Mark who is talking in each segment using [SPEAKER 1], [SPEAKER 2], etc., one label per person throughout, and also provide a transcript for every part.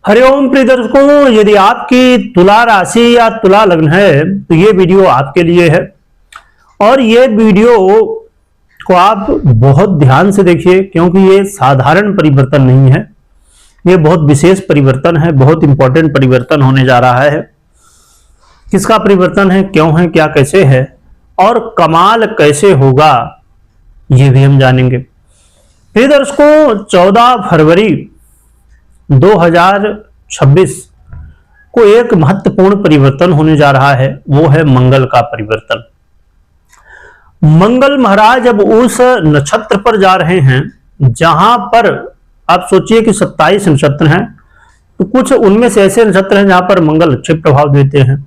[SPEAKER 1] हरिओम प्रिय दर्शकों, यदि आपकी तुला राशि या तुला लग्न है तो ये वीडियो आपके लिए है। और ये वीडियो को आप बहुत ध्यान से देखिए, क्योंकि ये साधारण परिवर्तन नहीं है, ये बहुत विशेष परिवर्तन है, बहुत इंपॉर्टेंट परिवर्तन होने जा रहा है। किसका परिवर्तन है, क्यों है, क्या कैसे है और कमाल कैसे होगा, ये भी हम जानेंगे। प्रिय दर्शकों, 14 फरवरी 2026 को एक महत्वपूर्ण परिवर्तन होने जा रहा है, वो है मंगल का परिवर्तन। मंगल महाराज अब उस नक्षत्र पर जा रहे हैं जहां पर आप सोचिए कि 27 नक्षत्र हैं, तो कुछ उनमें से ऐसे नक्षत्र हैं जहां पर मंगल अच्छे प्रभाव देते हैं।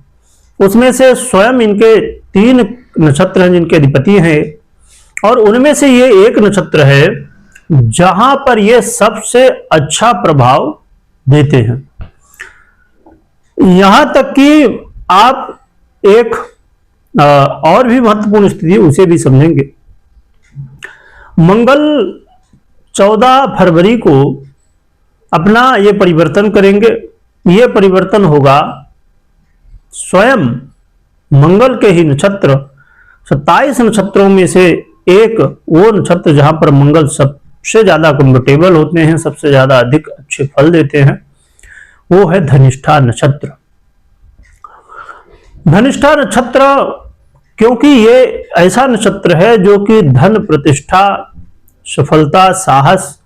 [SPEAKER 1] उसमें से स्वयं इनके 3 नक्षत्र हैं जिनके अधिपति हैं, और उनमें से ये एक नक्षत्र है जहां पर ये सबसे अच्छा प्रभाव देते हैं। यहां तक कि आप एक और भी महत्वपूर्ण स्थिति उसे भी समझेंगे। मंगल 14 फरवरी को अपना ये परिवर्तन करेंगे। ये परिवर्तन होगा स्वयं मंगल के ही नक्षत्र 27 नक्षत्रों में से एक वो नक्षत्र जहां पर मंगल सबसे ज्यादा कंफर्टेबल होते हैं, सबसे ज्यादा अधिक अच्छे फल देते हैं, वो है धनिष्ठा नक्षत्र। धनिष्ठा नक्षत्र क्योंकि ये ऐसा नक्षत्र है जो कि धन, प्रतिष्ठा, सफलता, साहस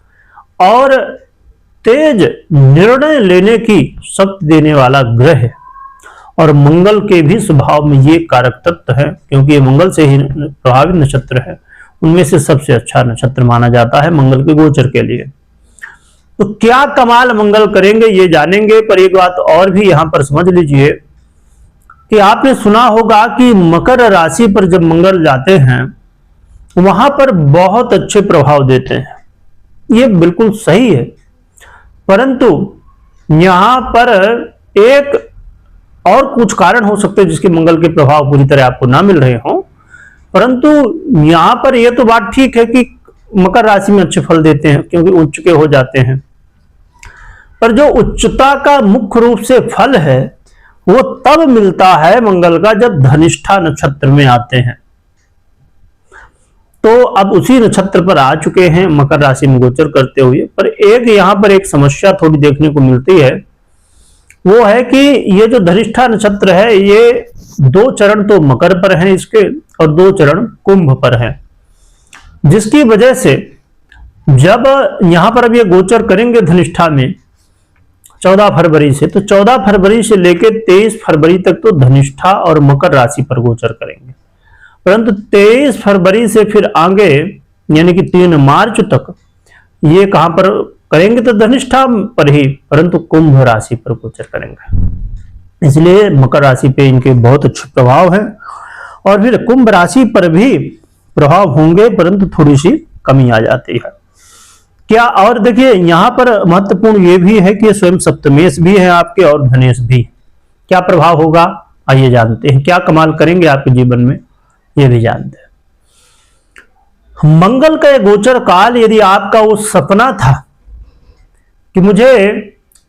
[SPEAKER 1] और तेज निर्णय लेने की शक्ति देने वाला ग्रह है। और मंगल के भी स्वभाव में ये कारक तत्व है, क्योंकि ये मंगल से ही प्रभावित नक्षत्र है, उनमें से सबसे अच्छा नक्षत्र माना जाता है मंगल के गोचर के लिए। तो क्या कमाल मंगल करेंगे ये जानेंगे, पर एक बात और भी यहां पर समझ लीजिए कि आपने सुना होगा कि मकर राशि पर जब मंगल जाते हैं वहां पर बहुत अच्छे प्रभाव देते हैं। ये बिल्कुल सही है, परंतु यहां पर एक और कुछ कारण हो सकते हैं जिसके मंगल के प्रभाव पूरी तरह आपको ना मिल रहे हों, परंतु यहां पर यह तो बात ठीक है कि मकर राशि में अच्छे फल देते हैं क्योंकि उच्च के हो जाते हैं, पर जो उच्चता का मुख्य रूप से फल है वो तब मिलता है मंगल का जब धनिष्ठा नक्षत्र में आते हैं। तो अब उसी नक्षत्र पर आ चुके हैं मकर राशि में गोचर करते हुए, पर एक यहां पर एक समस्या थोड़ी देखने को मिलती है, वो है कि ये जो धनिष्ठा नक्षत्र है ये 2 चरण तो मकर पर हैं इसके और 2 चरण कुंभ पर हैं, जिसकी वजह से जब यहां पर अब ये गोचर करेंगे धनिष्ठा में 14 फरवरी से, तो 14 फरवरी से लेकर 23 फरवरी तक तो धनिष्ठा और मकर राशि पर गोचर करेंगे, परंतु 23 फरवरी से फिर आगे यानी कि 3 मार्च तक ये कहां पर करेंगे, तो धनिष्ठा पर ही, परंतु कुंभ राशि पर गोचर करेंगे। इसलिए मकर राशि पे इनके बहुत अच्छे प्रभाव हैं और फिर कुंभ राशि पर भी प्रभाव होंगे, परंतु थोड़ी सी कमी आ जाती है। क्या, और देखिए यहां पर महत्वपूर्ण ये भी है कि स्वयं सप्तमेश भी है आपके और धनेश भी। क्या प्रभाव होगा आइए जानते हैं, क्या कमाल करेंगे आपके जीवन में ये भी जानते हैं। मंगल का गोचर काल, यदि आपका वो सपना था कि मुझे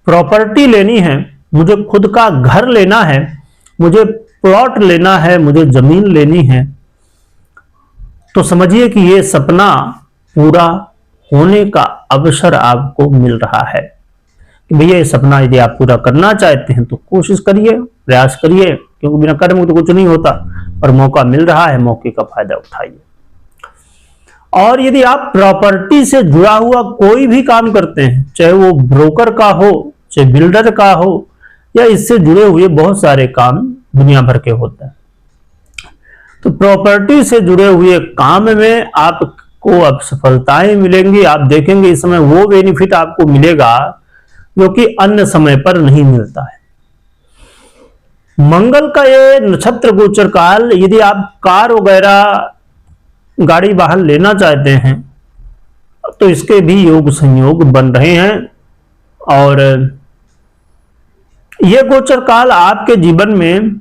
[SPEAKER 1] प्रॉपर्टी लेनी है, मुझे खुद का घर लेना है, मुझे प्लॉट लेना है, मुझे जमीन लेनी है, तो समझिए कि ये सपना पूरा होने का अवसर आपको मिल रहा है। कि भैया ये सपना यदि आप पूरा करना चाहते हैं तो कोशिश करिए, प्रयास करिए, क्योंकि बिना कर्म तो कुछ नहीं होता, और मौका मिल रहा है, मौके का फायदा उठाइए। और यदि आप प्रॉपर्टी से जुड़ा हुआ कोई भी काम करते हैं, चाहे वो ब्रोकर का हो, चाहे बिल्डर का हो, या इससे जुड़े हुए बहुत सारे काम दुनिया भर के होते हैं, तो प्रॉपर्टी से जुड़े हुए काम में आपको अब सफलताएं मिलेंगी। आप देखेंगे इस समय वो बेनिफिट आपको मिलेगा जो कि अन्य समय पर नहीं मिलता है। मंगल का ये नक्षत्र गोचर काल, यदि आप कार वगैरह गाड़ी वाहन लेना चाहते हैं तो इसके भी योग संयोग बन रहे हैं, और यह गोचर काल आपके जीवन में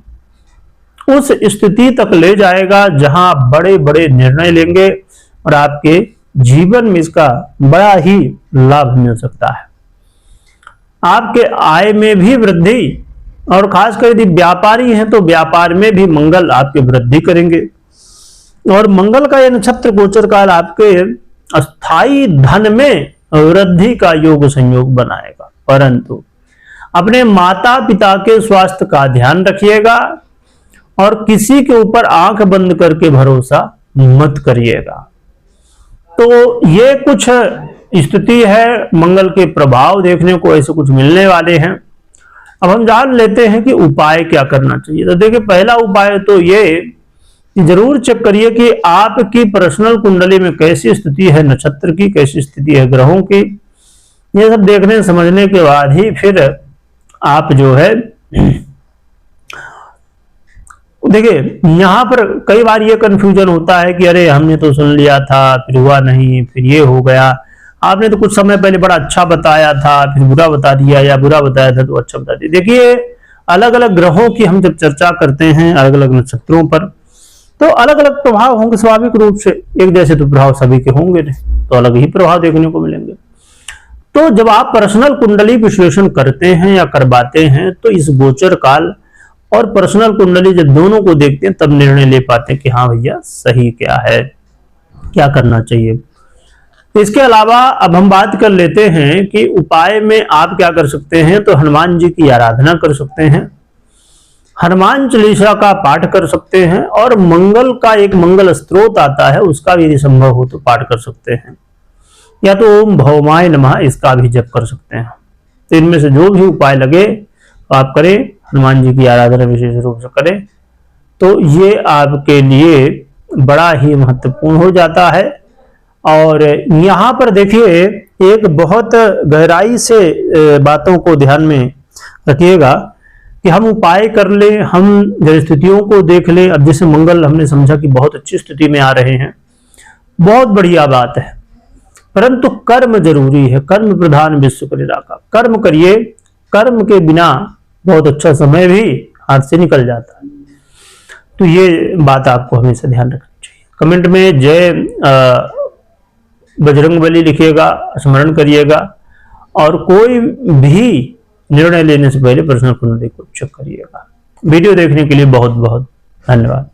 [SPEAKER 1] उस स्थिति तक ले जाएगा जहां आप बड़े बड़े निर्णय लेंगे और आपके जीवन में इसका बड़ा ही लाभ मिल सकता है। आपके आय में भी वृद्धि, और खासकर यदि व्यापारी हैं तो व्यापार में भी मंगल आपके वृद्धि करेंगे। और मंगल का यह नक्षत्र गोचर काल आपके अस्थाई धन में वृद्धि का योग संयोग बनाएगा। परंतु अपने माता पिता के स्वास्थ्य का ध्यान रखिएगा और किसी के ऊपर आंख बंद करके भरोसा मत करिएगा। तो ये कुछ स्थिति है, मंगल के प्रभाव देखने को ऐसे कुछ मिलने वाले हैं। अब हम जान लेते हैं कि उपाय क्या करना चाहिए। तो देखिए, पहला उपाय तो ये कि जरूर चेक करिए कि आपकी पर्सनल कुंडली में कैसी स्थिति है, नक्षत्र की कैसी स्थिति है, ग्रहों की। ये सब देखने समझने के बाद ही फिर आप जो है देखिए, यहां पर कई बार ये कंफ्यूजन होता है कि अरे हमने तो सुन लिया था, फिर हुआ नहीं, फिर ये हो गया, आपने तो कुछ समय पहले बड़ा अच्छा बताया था, फिर बुरा बता दिया, या बुरा बताया था तो अच्छा बता दिया। देखिए, अलग अलग ग्रहों की हम जब चर्चा करते हैं, अलग अलग नक्षत्रों पर, तो अलग अलग प्रभाव होंगे स्वाभाविक रूप से। एक जैसे तो प्रभाव सभी के होंगे नहीं, तो अलग ही प्रभाव देखने को मिलेंगे। तो जब आप पर्सनल कुंडली विश्लेषण करते हैं या करवाते हैं, तो इस गोचर काल और पर्सनल कुंडली जब दोनों को देखते हैं, तब निर्णय ले पाते हैं कि हाँ भैया सही क्या है, क्या करना चाहिए। इसके अलावा अब हम बात कर लेते हैं कि उपाय में आप क्या कर सकते हैं। तो हनुमान जी की आराधना कर सकते हैं, हनुमान चालीसा का पाठ कर सकते हैं, और मंगल का एक मंगल स्त्रोत आता है, उसका भी यदि संभव हो तो पाठ कर सकते हैं, या तो ओम भौमाय नमः इसका भी जप कर सकते हैं। तो इनमें से जो भी उपाय लगे आप करें, हनुमान जी की आराधना विशेष रूप से करें, तो ये आपके लिए बड़ा ही महत्वपूर्ण हो जाता है। और यहाँ पर देखिए, एक बहुत गहराई से बातों को ध्यान में रखिएगा कि हम उपाय कर ले, हम स्थितियों को देख ले। अब जैसे मंगल हमने समझा कि बहुत अच्छी स्थिति में आ रहे हैं, बहुत बढ़िया बात है, परंतु कर्म जरूरी है। कर्म प्रधान विश्व करेगा का कर्म करिए, कर्म के बिना बहुत अच्छा समय भी हाथ से निकल जाता है। तो ये बात आपको हमेशा ध्यान रखनी चाहिए। कमेंट में जय बजरंगबली लिखिएगा, स्मरण करिएगा, और कोई भी निर्णय लेने से पहले पर्सनल कुंडली को चेक करिएगा। वीडियो देखने के लिए बहुत बहुत धन्यवाद।